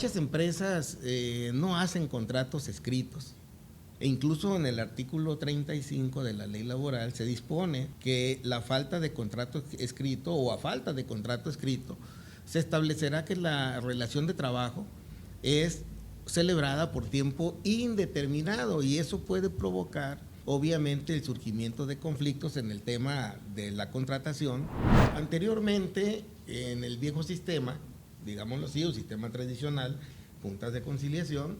muchas empresas no hacen contratos escritos. E incluso en el artículo 35 de la ley laboral se dispone que la falta de contrato escrito o a falta de contrato escrito se establecerá que la relación de trabajo es celebrada por tiempo indeterminado y eso puede provocar obviamente el surgimiento de conflictos en el tema de la contratación. Anteriormente, en el viejo sistema, digámoslo así, o sistema tradicional, juntas de conciliación,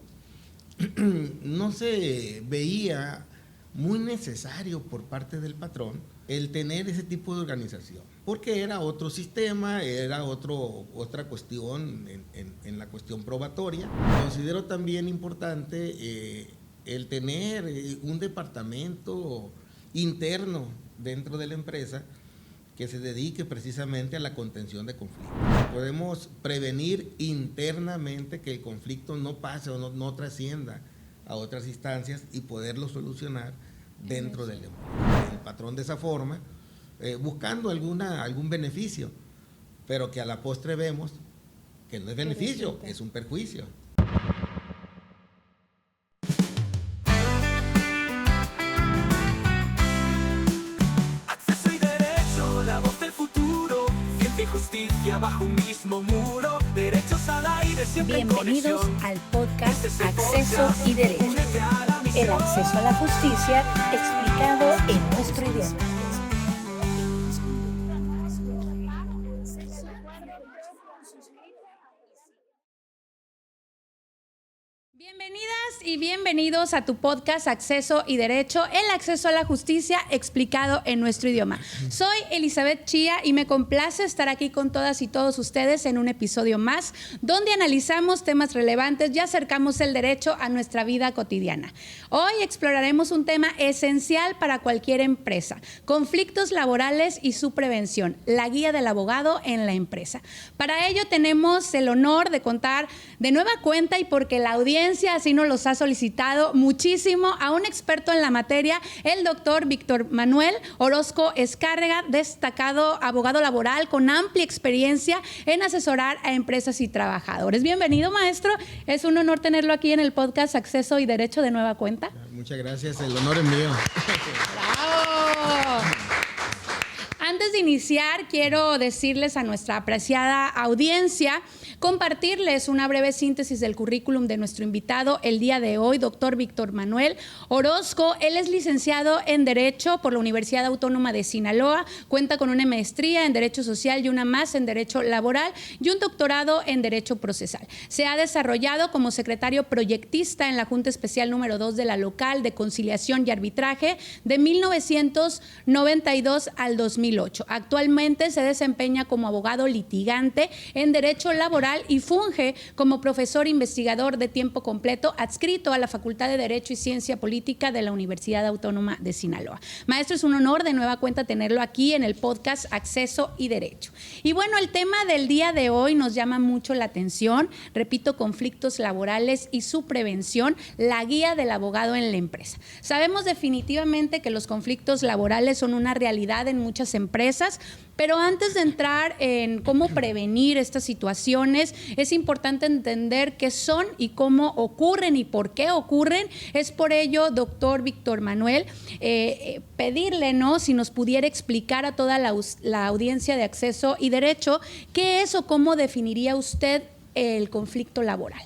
no se veía muy necesario por parte del patrón el tener ese tipo de organización, porque era otro sistema, era otra cuestión en la cuestión probatoria. Considero también importante el tener un departamento interno dentro de la empresa que se dedique precisamente a la contención de conflictos. Podemos prevenir internamente que el conflicto no pase o no trascienda a otras instancias y poderlo solucionar dentro del patrón de esa forma, buscando algún beneficio, pero que a la postre vemos que no es beneficio, es un perjuicio. Justicia bajo un mismo muro, derechos al aire siempre. Bienvenidos al podcast Acceso y Derecho. El acceso a la justicia explicado en nuestro idioma. Bienvenidas y bienvenidos a tu podcast Acceso y Derecho, el acceso a la justicia explicado en nuestro idioma. Soy Elizabeth Chía y me complace estar aquí con todas y todos ustedes en un episodio más, donde analizamos temas relevantes y acercamos el derecho a nuestra vida cotidiana. Hoy exploraremos un tema esencial para cualquier empresa: conflictos laborales y su prevención, la guía del abogado en la empresa. Para ello tenemos el honor de contar de nueva cuenta, y porque la audiencia así nos los ha solicitado muchísimo, a un experto en la materia, el doctor Víctor Manuel Orozco Escárrega, destacado abogado laboral con amplia experiencia en asesorar a empresas y trabajadores. Bienvenido, maestro. Es un honor tenerlo aquí en el podcast Acceso y Derecho de nueva cuenta. Muchas gracias, el honor es mío. ¡Bravo! Antes de iniciar, quiero decirles a nuestra apreciada audiencia, compartirles una breve síntesis del currículum de nuestro invitado el día de hoy, doctor Víctor Manuel Orozco. Él es licenciado en Derecho por la Universidad Autónoma de Sinaloa, cuenta con una maestría en Derecho Social y una más en Derecho Laboral y un doctorado en Derecho Procesal. Se ha desarrollado como secretario proyectista en la Junta Especial número 2 de la Local de Conciliación y Arbitraje de 1992 al 2008. Actualmente se desempeña como abogado litigante en Derecho Laboral y funge como profesor investigador de tiempo completo adscrito a la Facultad de Derecho y Ciencia Política de la Universidad Autónoma de Sinaloa. Maestro, es un honor de nueva cuenta tenerlo aquí en el podcast Acceso y Derecho. Y bueno, el tema del día de hoy nos llama mucho la atención. Repito, conflictos laborales y su prevención, la guía del abogado en la empresa. Sabemos definitivamente que los conflictos laborales son una realidad en muchas empresas, pero antes de entrar en cómo prevenir estas situaciones, es importante entender qué son y cómo ocurren y por qué ocurren. Es por ello, doctor Víctor Manuel, pedirle, ¿no?, si nos pudiera explicar a toda la audiencia de Acceso y Derecho, ¿qué es o cómo definiría usted el conflicto laboral?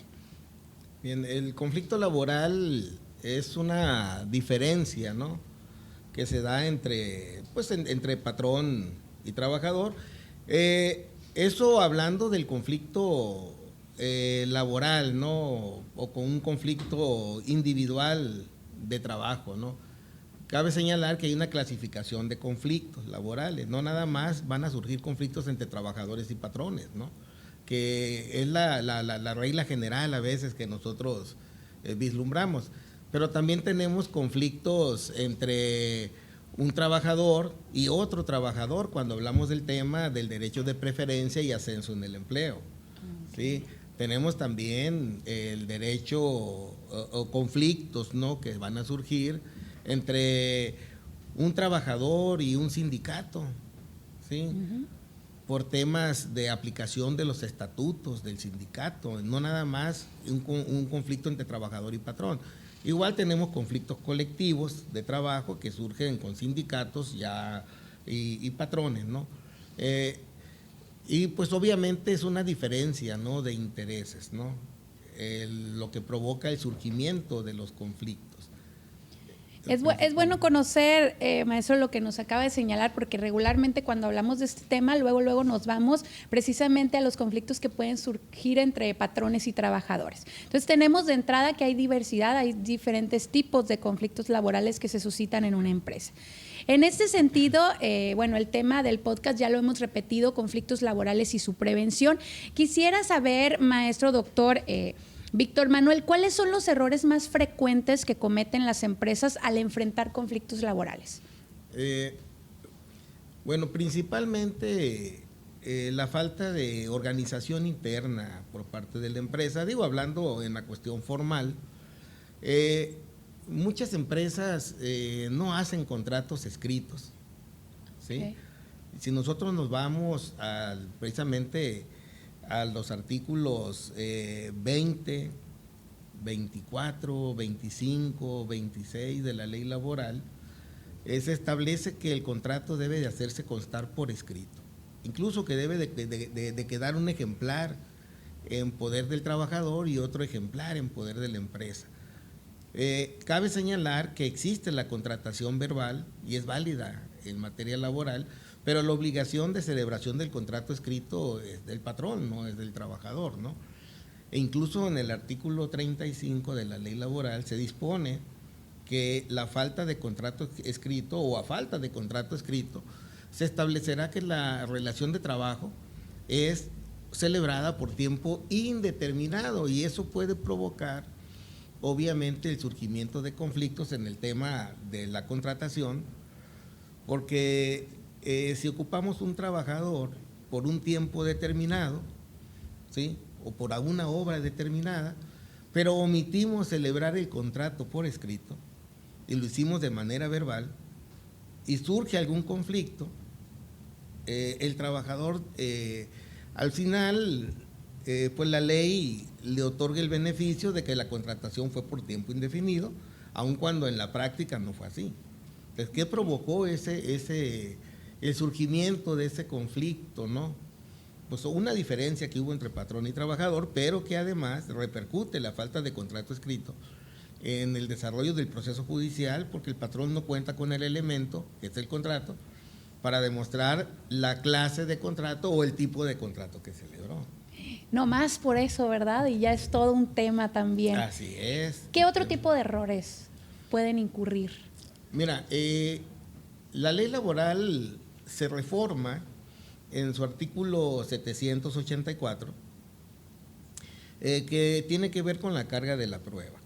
Bien, el conflicto laboral es una diferencia, ¿no?, que se da entre patrón y trabajador. Eso hablando del conflicto laboral, ¿no?, o con un conflicto individual de trabajo, ¿no? Cabe señalar que hay una clasificación de conflictos laborales, no nada más van a surgir conflictos entre trabajadores y patrones, ¿no?, que es la regla general a veces que nosotros vislumbramos. Pero también tenemos conflictos entre un trabajador y otro trabajador cuando hablamos del tema del derecho de preferencia y ascenso en el empleo. Okay. ¿Sí? Tenemos también el derecho o conflictos, ¿no?, que van a surgir entre un trabajador y un sindicato. ¿Sí? por temas de aplicación de los estatutos del sindicato, no nada más un conflicto entre trabajador y patrón. Igual tenemos conflictos colectivos de trabajo que surgen con sindicatos y patrones, ¿no? Y pues obviamente es una diferencia, ¿no?, de intereses, ¿no? Lo que provoca el surgimiento de los conflictos. Es bueno conocer, maestro, lo que nos acaba de señalar, porque regularmente cuando hablamos de este tema, luego nos vamos precisamente a los conflictos que pueden surgir entre patrones y trabajadores. Entonces tenemos de entrada que hay diversidad, hay diferentes tipos de conflictos laborales que se suscitan en una empresa. En este sentido, el tema del podcast ya lo hemos repetido, conflictos laborales y su prevención. Quisiera saber, maestro, doctor, Víctor Manuel, ¿cuáles son los errores más frecuentes que cometen las empresas al enfrentar conflictos laborales? Principalmente la falta de organización interna por parte de la empresa. Hablando en la cuestión formal, muchas empresas no hacen contratos escritos, ¿sí? Okay. Si nosotros nos vamos precisamente a los artículos 20, 24, 25, 26 de la ley laboral, se establece que el contrato debe de hacerse constar por escrito, incluso que debe de quedar un ejemplar en poder del trabajador y otro ejemplar en poder de la empresa. Cabe señalar que existe la contratación verbal y es válida en materia laboral, pero la obligación de celebración del contrato escrito es del patrón, no es del trabajador, ¿no? E incluso en el artículo 35 de la ley laboral se dispone que la falta de contrato escrito o a falta de contrato escrito se establecerá que la relación de trabajo es celebrada por tiempo indeterminado y eso puede provocar obviamente el surgimiento de conflictos en el tema de la contratación, porque si ocupamos un trabajador por un tiempo determinado, ¿sí?, o por alguna obra determinada, pero omitimos celebrar el contrato por escrito y lo hicimos de manera verbal y surge algún conflicto, el trabajador al final pues la ley le otorga el beneficio de que la contratación fue por tiempo indefinido, aun cuando en la práctica no fue así. Entonces, ¿qué provocó el surgimiento de ese conflicto, no? Pues una diferencia que hubo entre patrón y trabajador, pero que además repercute la falta de contrato escrito en el desarrollo del proceso judicial, porque el patrón no cuenta con el elemento, que es el contrato, para demostrar la clase de contrato o el tipo de contrato que celebró. No más por eso, ¿verdad? Y ya es todo un tema también. Así es. ¿Qué otro tipo de errores pueden incurrir? Mira, la ley laboral se reforma en su artículo 784, que tiene que ver con la carga de la prueba,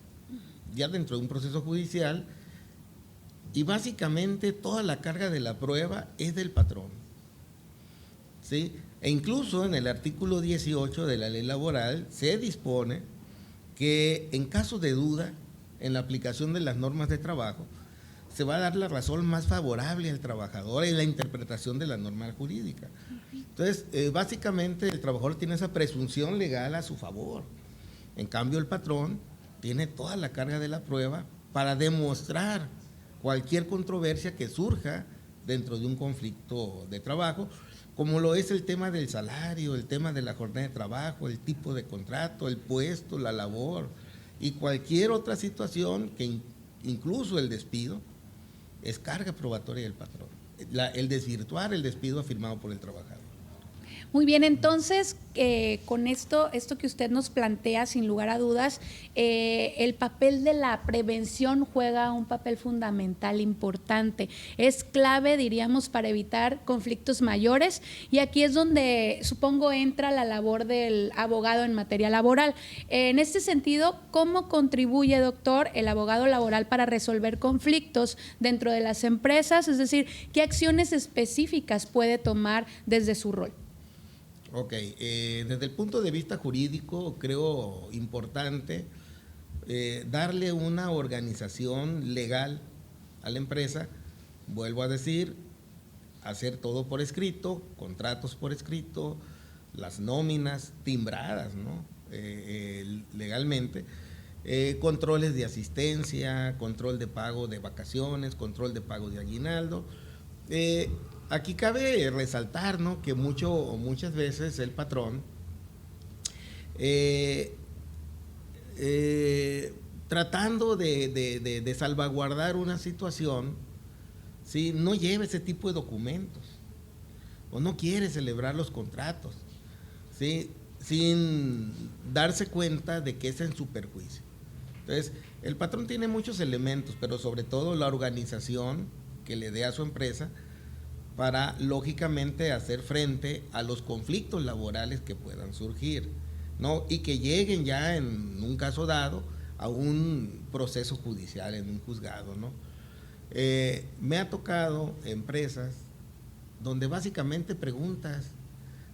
ya dentro de un proceso judicial, y básicamente toda la carga de la prueba es del patrón, ¿sí? E incluso en el artículo 18 de la ley laboral se dispone que en caso de duda en la aplicación de las normas de trabajo, se va a dar la razón más favorable al trabajador en la interpretación de la norma jurídica. Entonces, básicamente el trabajador tiene esa presunción legal a su favor. En cambio, el patrón tiene toda la carga de la prueba para demostrar cualquier controversia que surja dentro de un conflicto de trabajo, como lo es el tema del salario, el tema de la jornada de trabajo, el tipo de contrato, el puesto, la labor y cualquier otra situación que incluso el despido es carga probatoria del patrón, el desvirtuar el despido afirmado por el trabajador. Muy bien, entonces, con esto que usted nos plantea, sin lugar a dudas, el papel de la prevención juega un papel fundamental, importante. Es clave, diríamos, para evitar conflictos mayores, y aquí es donde, supongo, entra la labor del abogado en materia laboral. En este sentido, ¿cómo contribuye, doctor, el abogado laboral para resolver conflictos dentro de las empresas? Es decir, ¿qué acciones específicas puede tomar desde su rol? Ok, desde el punto de vista jurídico creo importante darle una organización legal a la empresa, vuelvo a decir, hacer todo por escrito, contratos por escrito, las nóminas timbradas, ¿no? Legalmente, controles de asistencia, control de pago de vacaciones, control de pago de aguinaldo. Aquí cabe resaltar, ¿no?, que muchas veces el patrón, tratando de salvaguardar una situación, ¿sí?, no lleva ese tipo de documentos o no quiere celebrar los contratos, ¿sí?, sin darse cuenta de que es en su perjuicio. Entonces, el patrón tiene muchos elementos, pero sobre todo la organización que le dé a su empresa para, lógicamente, hacer frente a los conflictos laborales que puedan surgir, ¿no?, y que lleguen ya, en un caso dado, a un proceso judicial, en un juzgado, ¿no? Me ha tocado empresas donde básicamente preguntas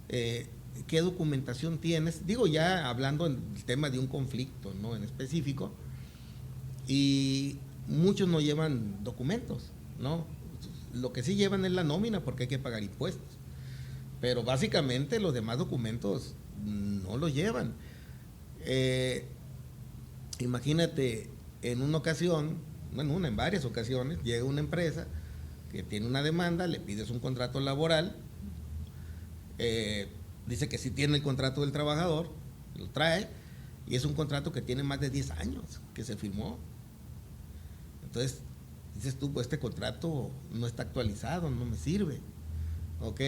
qué documentación tienes, digo, ya hablando del tema de un conflicto, ¿no?, en específico, y muchos no llevan documentos, ¿no? Lo que sí llevan es la nómina, porque hay que pagar impuestos, pero básicamente los demás documentos no los llevan. Imagínate, en varias ocasiones, llega una empresa que tiene una demanda, le pides un contrato laboral, dice que sí tiene el contrato del trabajador, lo trae, y es un contrato que tiene más de 10 años que se firmó. Entonces, dices tú, pues este contrato no está actualizado, no me sirve, ¿ok?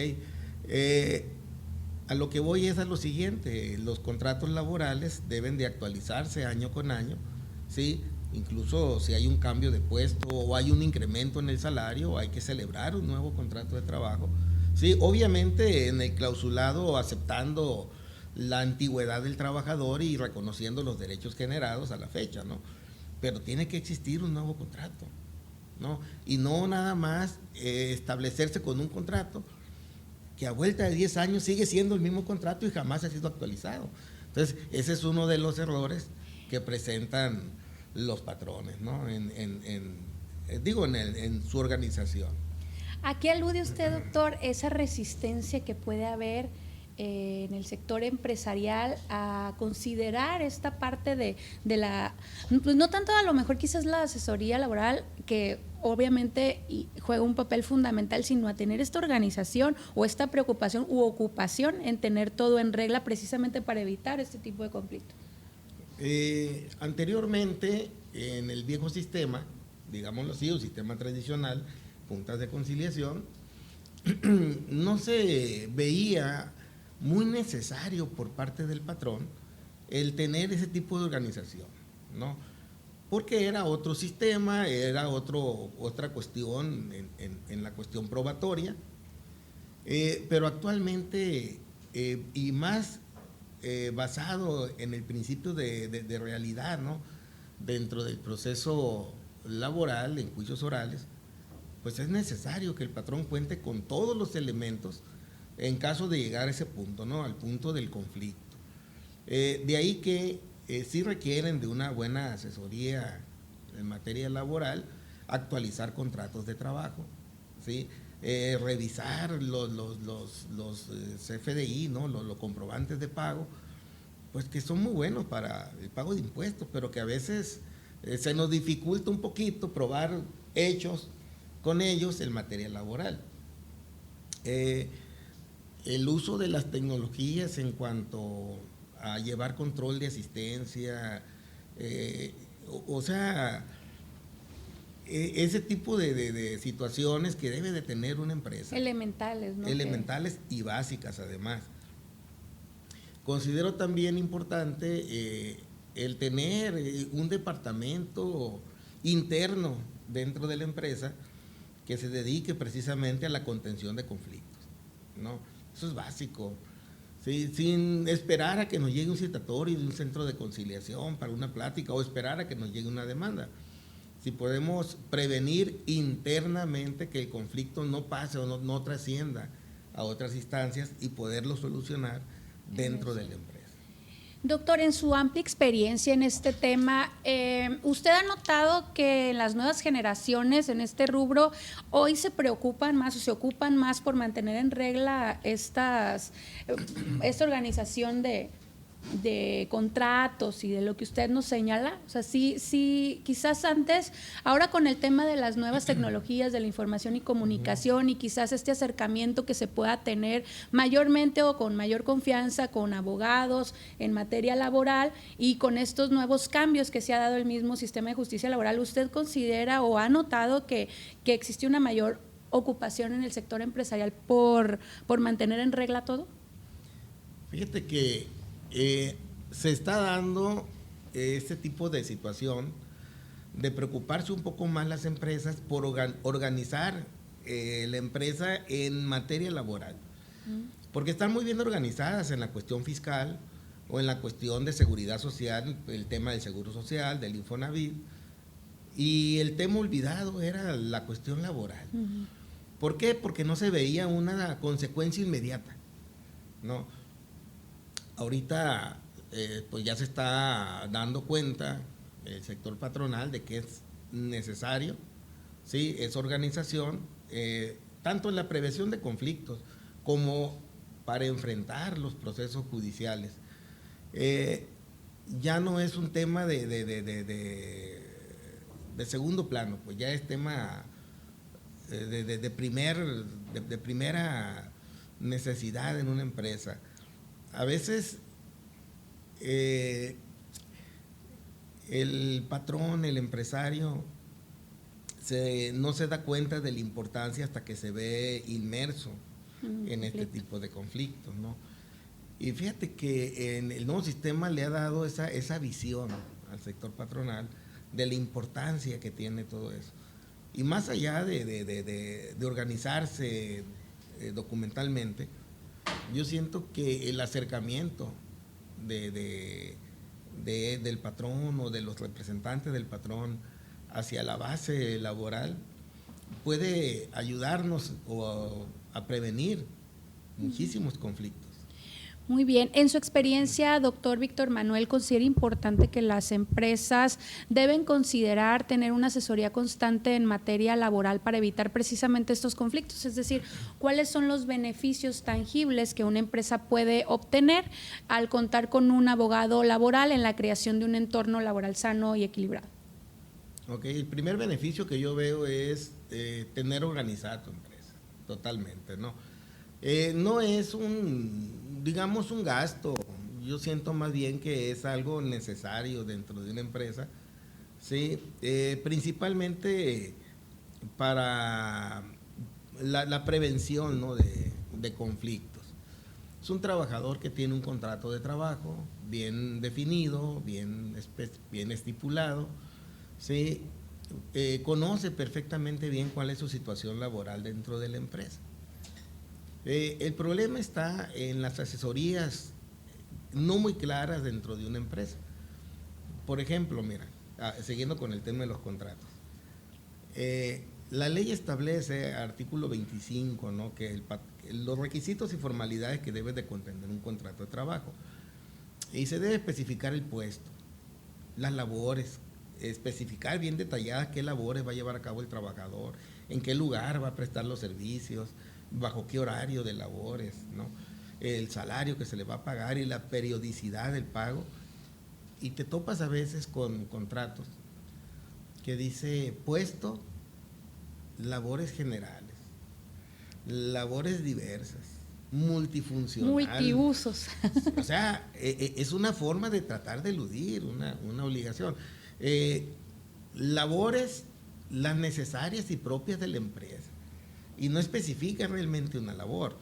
A lo que voy es a lo siguiente: los contratos laborales deben de actualizarse año con año, ¿sí? Incluso si hay un cambio de puesto o hay un incremento en el salario, hay que celebrar un nuevo contrato de trabajo, ¿sí? Obviamente en el clausulado, aceptando la antigüedad del trabajador y reconociendo los derechos generados a la fecha, ¿no? Pero tiene que existir un nuevo contrato, ¿no? Y no nada más establecerse con un contrato que a vuelta de 10 años sigue siendo el mismo contrato y jamás ha sido actualizado. Entonces, ese es uno de los errores que presentan los patrones, ¿no?, en su organización. ¿A qué alude usted, doctor, esa resistencia que puede haber en el sector empresarial a considerar esta parte de la, pues no tanto a lo mejor quizás la asesoría laboral, que obviamente juega un papel fundamental, sino a tener esta organización o esta preocupación u ocupación en tener todo en regla, precisamente para evitar este tipo de conflictos? Anteriormente, en el viejo sistema, digámoslo así, un sistema tradicional, juntas de conciliación, no se veía muy necesario por parte del patrón el tener ese tipo de organización, ¿no? Porque era otro sistema, era otra cuestión en la cuestión probatoria, pero actualmente, y más basado en el principio de realidad, ¿no?, dentro del proceso laboral, en juicios orales, pues es necesario que el patrón cuente con todos los elementos en caso de llegar a ese punto, ¿no?, al punto del conflicto. De ahí que sí requieren de una buena asesoría en materia laboral, actualizar contratos de trabajo, ¿sí?, revisar los CFDI, ¿no?, los comprobantes de pago, pues que son muy buenos para el pago de impuestos, pero que a veces se nos dificulta un poquito probar hechos con ellos en materia laboral. El uso de las tecnologías en cuanto a llevar control de asistencia, ese tipo de situaciones que debe de tener una empresa. Elementales, ¿no? Elementales y básicas, además. Considero también importante el tener un departamento interno dentro de la empresa que se dedique precisamente a la contención de conflictos, ¿no? Eso es básico. ¿Sí? Sin esperar a que nos llegue un citatorio de un centro de conciliación para una plática o esperar a que nos llegue una demanda. Si podemos prevenir internamente que el conflicto no pase o no trascienda a otras instancias y poderlo solucionar dentro de la empresa. Doctor, en su amplia experiencia en este tema, ¿usted ha notado que las nuevas generaciones en este rubro hoy se preocupan más o se ocupan más por mantener en regla esta organización de contratos y de lo que usted nos señala? O sea, sí, quizás antes, ahora con el tema de las nuevas tecnologías de la información y comunicación y quizás este acercamiento que se pueda tener mayormente o con mayor confianza con abogados en materia laboral y con estos nuevos cambios que se ha dado el mismo sistema de justicia laboral, ¿usted considera o ha notado que existe una mayor ocupación en el sector empresarial por mantener en regla todo? Fíjate que se está dando este tipo de situación de preocuparse un poco más las empresas por organizar la empresa en materia laboral, porque están muy bien organizadas en la cuestión fiscal o en la cuestión de seguridad social, el tema del seguro social, del Infonavit, y el tema olvidado era la cuestión laboral. ¿Por qué? Porque no se veía una consecuencia inmediata, ¿no? Ahorita pues ya se está dando cuenta el sector patronal de que es necesario, ¿sí? Esa organización, tanto en la prevención de conflictos como para enfrentar los procesos judiciales. Ya no es un tema de segundo plano, pues ya es tema de primera necesidad en una empresa. A veces el patrón, el empresario, no se da cuenta de la importancia hasta que se ve inmerso en este tipo de conflictos, ¿no? Y fíjate que el nuevo sistema le ha dado esa visión al sector patronal de la importancia que tiene todo eso. Y más allá de organizarse documentalmente, yo siento que el acercamiento del patrón o de los representantes del patrón hacia la base laboral puede ayudarnos a prevenir muchísimos conflictos. Muy bien. En su experiencia, doctor Víctor Manuel, ¿considera importante que las empresas deben considerar tener una asesoría constante en materia laboral para evitar precisamente estos conflictos? Es decir, ¿cuáles son los beneficios tangibles que una empresa puede obtener al contar con un abogado laboral en la creación de un entorno laboral sano y equilibrado? Ok, el primer beneficio que yo veo es tener organizada tu empresa, totalmente, ¿no? No es un gasto, yo siento más bien que es algo necesario dentro de una empresa, ¿sí? Principalmente para la prevención, ¿no? de conflictos. Es un trabajador que tiene un contrato de trabajo bien definido, bien estipulado, ¿sí? Conoce perfectamente bien cuál es su situación laboral dentro de la empresa. El problema está en las asesorías no muy claras dentro de una empresa. Por ejemplo, mira, siguiendo con el tema de los contratos. La ley establece, artículo 25, ¿no? que los requisitos y formalidades que debe de contener un contrato de trabajo. Y se debe especificar el puesto, las labores, especificar bien detalladas qué labores va a llevar a cabo el trabajador, en qué lugar va a prestar los servicios, bajo qué horario de labores, ¿no? El salario que se le va a pagar y la periodicidad del pago. Y te topas a veces con contratos que dice puesto, labores generales, labores diversas, multifuncional. Multiusos. O sea, es una forma de tratar de eludir una obligación. Labores las necesarias y propias de la empresa. Y no especifica realmente una labor.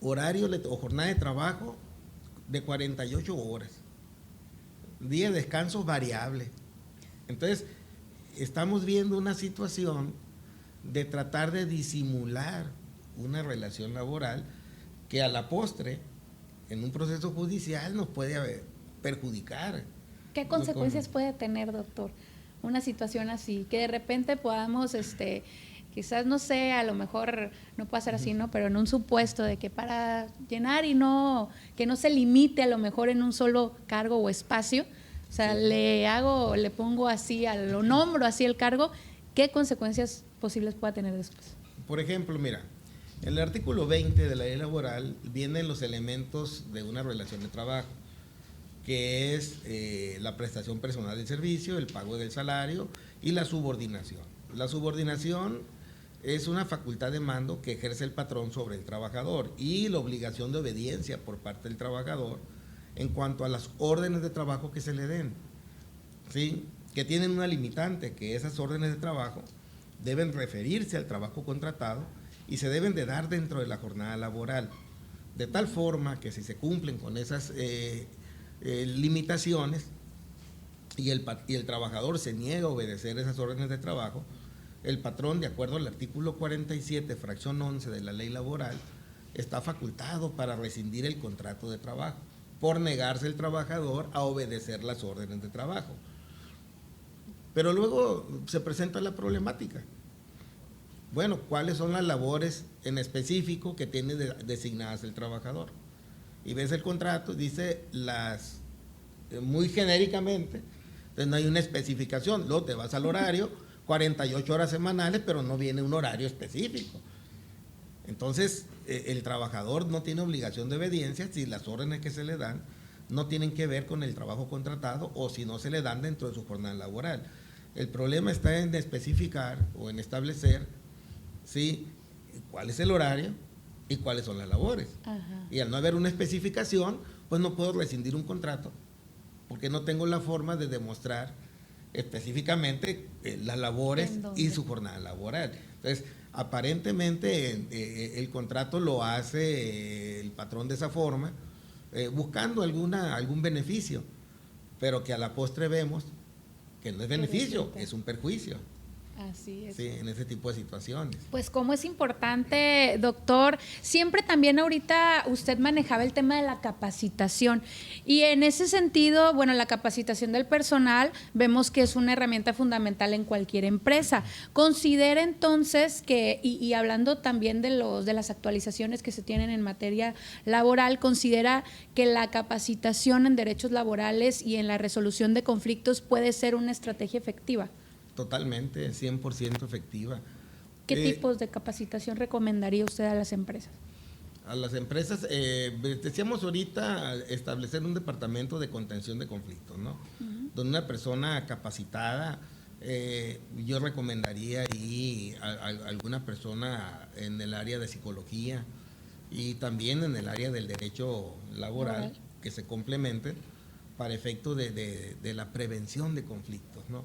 Horario o jornada de trabajo de 48 horas. Día de descanso variable. Entonces, estamos viendo una situación de tratar de disimular una relación laboral que a la postre, en un proceso judicial, nos puede perjudicar. ¿Qué consecuencias puede tener, doctor, una situación así? Que de repente podamos quizás, no sé, a lo mejor no puede ser así, ¿no? Pero en un supuesto de que para llenar y que no se limite a lo mejor en un solo cargo o espacio, o sea, Sí. le pongo así, lo nombro así el cargo, ¿qué consecuencias posibles pueda tener después? Por ejemplo, mira, en el artículo 20 de la ley laboral vienen los elementos de una relación de trabajo, que es la prestación personal del servicio, el pago del salario y la subordinación. La subordinación es una facultad de mando que ejerce el patrón sobre el trabajador y la obligación de obediencia por parte del trabajador en cuanto a las órdenes de trabajo que se le den, ¿sí? Que tienen una limitante, que esas órdenes de trabajo deben referirse al trabajo contratado y se deben de dar dentro de la jornada laboral, de tal forma que si se cumplen con esas limitaciones y el trabajador se niega a obedecer esas órdenes de trabajo, el patrón, de acuerdo al artículo 47, fracción 11 de la ley laboral, está facultado para rescindir el contrato de trabajo por negarse el trabajador a obedecer las órdenes de trabajo. Pero luego se presenta la problemática. Bueno, ¿cuáles son las labores en específico que tiene designadas el trabajador? Y ves el contrato, dice muy genéricamente, entonces no hay una especificación. Luego te vas al horario, 48 horas semanales, pero no viene un horario específico. Entonces, el trabajador no tiene obligación de obediencia si las órdenes que se le dan no tienen que ver con el trabajo contratado o si no se le dan dentro de su jornada laboral. El problema está en especificar o en establecer, ¿sí?, cuál es el horario y cuáles son las labores. Ajá. Y al no haber una especificación, pues no puedo rescindir un contrato, porque no tengo la forma de demostrar específicamente las labores y su jornada laboral. Entonces, aparentemente el contrato lo hace el patrón de esa forma, buscando algún beneficio, pero que a la postre vemos que no es beneficio, es un perjuicio. Así es. Sí, en ese tipo de situaciones. Pues cómo es importante, doctor. Siempre también ahorita usted manejaba el tema de la capacitación y en ese sentido, bueno, la capacitación del personal vemos que es una herramienta fundamental en cualquier empresa. ¿Considera entonces que, y hablando también de las actualizaciones que se tienen en materia laboral, considera que la capacitación en derechos laborales y en la resolución de conflictos puede ser una estrategia efectiva? Totalmente, 100% efectiva. ¿Qué tipos de capacitación recomendaría usted a las empresas? A las empresas, decíamos ahorita, establecer un departamento de contención de conflictos, ¿no? Uh-huh. Donde una persona capacitada, yo recomendaría ahí a alguna persona en el área de psicología y también en el área del derecho laboral, que se complementen para efecto de la prevención de conflictos, ¿no?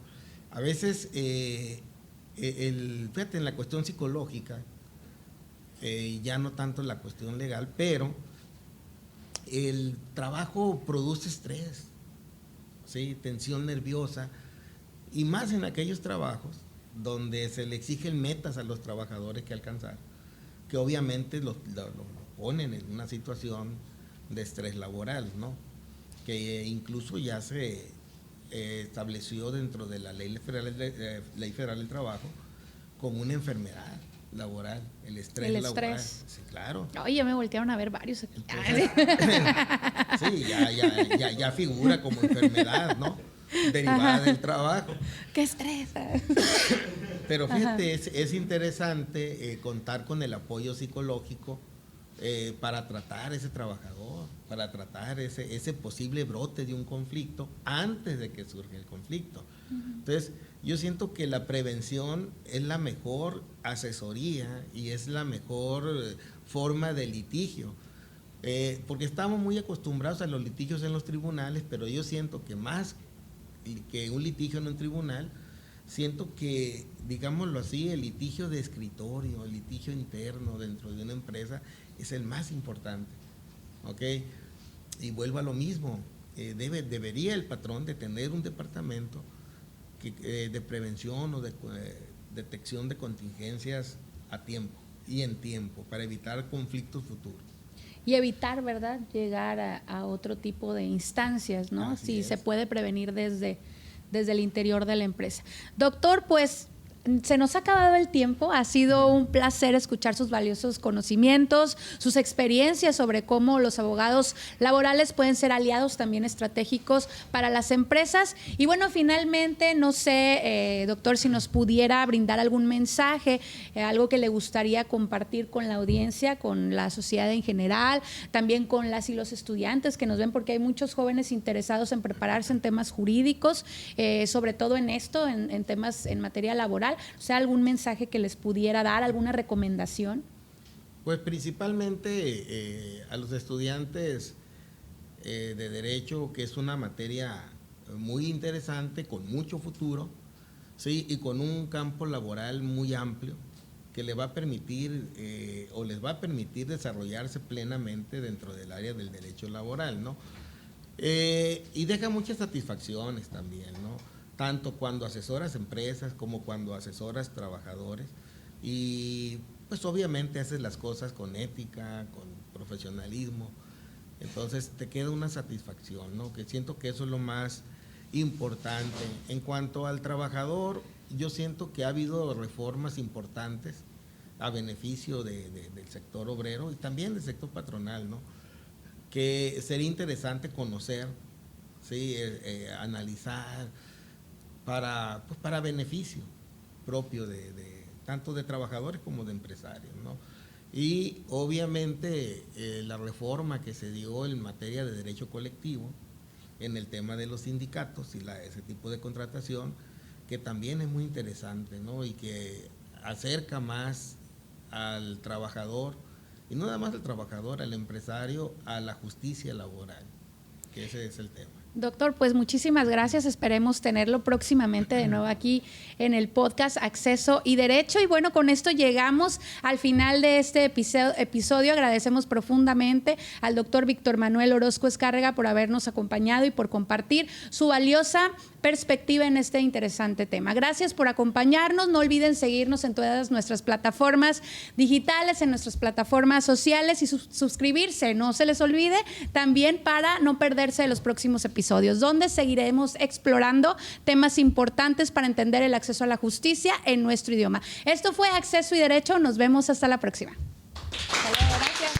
A veces, fíjate, en la cuestión psicológica, ya no tanto en la cuestión legal, pero el trabajo produce estrés, ¿sí?, tensión nerviosa, y más en aquellos trabajos donde se le exigen metas a los trabajadores que alcanzar, que obviamente lo ponen en una situación de estrés laboral, ¿no? Que incluso ya se estableció dentro de la Ley Federal del Trabajo como una enfermedad laboral, el estrés laboral. Sí, claro. Oye, me voltearon a ver varios aquí. Entonces, sí, ya figura como enfermedad, ¿no?, derivada del trabajo. ¡Qué estrés! Pero fíjate, es interesante contar con el apoyo psicológico para tratar ese trabajador, para tratar ese posible brote de un conflicto antes de que surja el conflicto. Uh-huh. Entonces, yo siento que la prevención es la mejor asesoría y es la mejor forma de litigio, porque estamos muy acostumbrados a los litigios en los tribunales, pero yo siento que más que un litigio en un tribunal, siento que, digámoslo así, el litigio de escritorio, el litigio interno dentro de una empresa es el más importante, ¿ok? Y vuelvo a lo mismo, debería el patrón de tener un departamento de prevención o de detección de contingencias a tiempo y en tiempo para evitar conflictos futuros. Y evitar, ¿verdad?, llegar a otro tipo de instancias, ¿no? Si se puede prevenir desde el interior de la empresa. Doctor, pues se nos ha acabado el tiempo. Ha sido un placer escuchar sus valiosos conocimientos, sus experiencias sobre cómo los abogados laborales pueden ser aliados también estratégicos para las empresas. Y bueno, finalmente, no sé, doctor, si nos pudiera brindar algún mensaje, algo que le gustaría compartir con la audiencia, con la sociedad en general, también con las y los estudiantes que nos ven, porque hay muchos jóvenes interesados en prepararse en temas jurídicos, sobre todo en esto, en temas en materia laboral. O sea, algún mensaje que les pudiera dar, alguna recomendación. Pues principalmente a los estudiantes de Derecho, que es una materia muy interesante, con mucho futuro, ¿sí? Y con un campo laboral muy amplio, que le va a permitir o les va a permitir desarrollarse plenamente dentro del área del derecho laboral, ¿no? Y deja muchas satisfacciones también, ¿no? Tanto cuando asesoras empresas como cuando asesoras trabajadores, y pues obviamente haces las cosas con ética, con profesionalismo, entonces te queda una satisfacción, ¿no? Que siento que eso es lo más importante. En cuanto al trabajador, yo siento que ha habido reformas importantes a beneficio del sector obrero y también del sector patronal, ¿no? Que sería interesante conocer, ¿sí? Analizar para beneficio propio de tanto de trabajadores como de empresarios, ¿no? Y obviamente la reforma que se dio en materia de derecho colectivo en el tema de los sindicatos y ese tipo de contratación, que también es muy interesante, ¿no? Y que acerca más al trabajador, y no nada más al trabajador, al empresario, a la justicia laboral, que ese es el tema. Doctor, pues muchísimas gracias. Esperemos tenerlo próximamente de nuevo aquí en el podcast Acceso y Derecho. Y bueno, con esto llegamos al final de este episodio. Agradecemos profundamente al doctor Víctor Manuel Orozco Escárrega por habernos acompañado y por compartir su valiosa perspectiva en este interesante tema. Gracias por acompañarnos. No olviden seguirnos en todas nuestras plataformas digitales, en nuestras plataformas sociales y suscribirse. No se les olvide también para no perderse de los próximos episodios, donde seguiremos explorando temas importantes para entender el acceso a la justicia en nuestro idioma. Esto fue Acceso y Derecho. Nos vemos hasta la próxima. Hasta luego, gracias.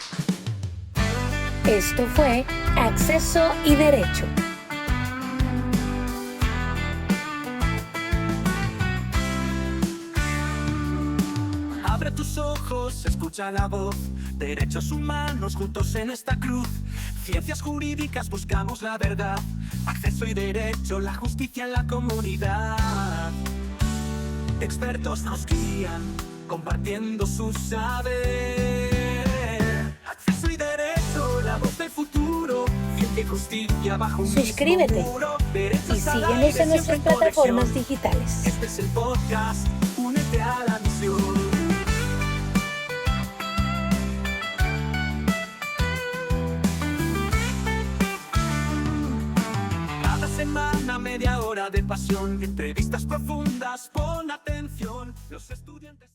Esto fue Acceso y Derecho. Abre tus ojos, escucha la voz. Derechos humanos juntos en esta cruz. Ciencias jurídicas, buscamos la verdad. Acceso y derecho, la justicia en la comunidad. Expertos nos guían, compartiendo su saber. Acceso y derecho, la voz del futuro. Ciencia y justicia bajo un Suscríbete mismo muro. y síguenos en nuestras plataformas digitales. Este es el podcast, únete a la misión. Semana, media hora de pasión, entrevistas profundas, pon atención, los estudiantes...